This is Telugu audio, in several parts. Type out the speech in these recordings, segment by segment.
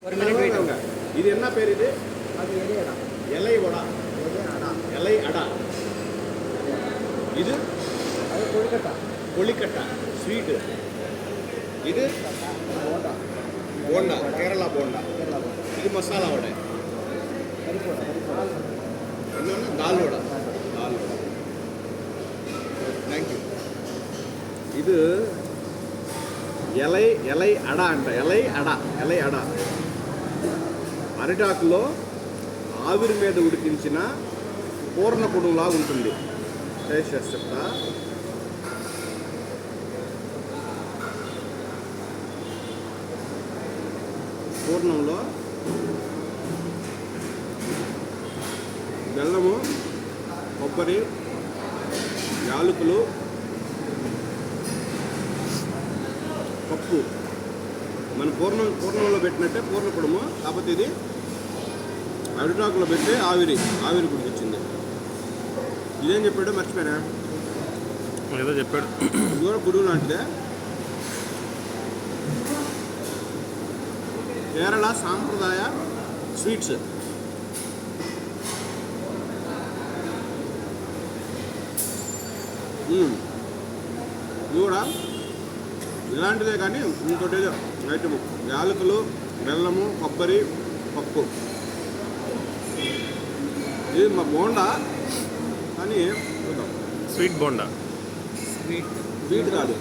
இது என்ன பேர்? இது அது இலையடா. இலை வடா. அடா. இலை அடா. இது அது கொழுக்கட்டை. கொழுக்கட்டை ஸ்வீட்டு. இது போண்டா. போண்டா, கேரளா போண்டா. கேரளா போண்டா. இது மசாலா வடை. பருப்பு வடை. இன்னொன்று தால் வடை. தால் வடை. Thank you. ఇది ఎలై అడ అంట. ఎలై అడ అరిటాకులో ఆవిరి మీద ఉడికించిన పూర్ణ పొడుగులాగా ఉంటుంది. టేస్ట్ చేసి చెప్తా. పూర్ణంలో బెల్లము, కొబ్బరి, యాలకులు, పప్పు. మన పూర్ణంలో పెట్టినట్టే పూర్ణ పొడము. కాకపోతే ఇది అరిటాకులో పెట్టి ఆవిరి కుడికిచ్చింది. ఇదేం చెప్పాడో మర్చిపోయారా? ఏదో చెప్పాడు. ఇది కూడా గుడుగు లాంటిదే. కేరళ సాంప్రదాయ స్వీట్స్. ఇది కూడా ఇలాంటిదే కానీ ఇంకోటి ఐటము యాలకులు, బెల్లము, కొబ్బరి, పప్పు. ఇది మా బోండా కానీ చూద్దాం. స్వీట్ బోండా. స్వీట్ కాదు,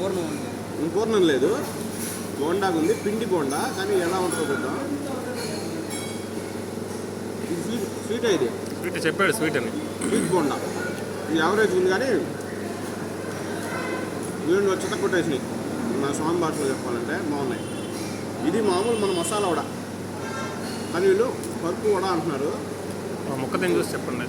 పూర్ణం లేదు, బోండాగా ఉంది. పిండి బోండా కానీ ఎలా ఉంటుందో చూద్దాం. ఇది స్వీట్ ఇది. స్వీట్ చెప్పాడు, స్వీట్ అని. స్వీట్ బోండా ఇది యావరేజ్ ఉంది కానీ వీళ్ళు చెత్త కొట్టేసినాయి. నా స్వామి భాషలో చెప్పాలంటే బాగున్నాయి. ఇది మామూలు మన మసాలా వడ కానీ వీళ్ళు పరుపు వడ అంటున్నారు. ముక్క తిని చూసి చెప్పండి.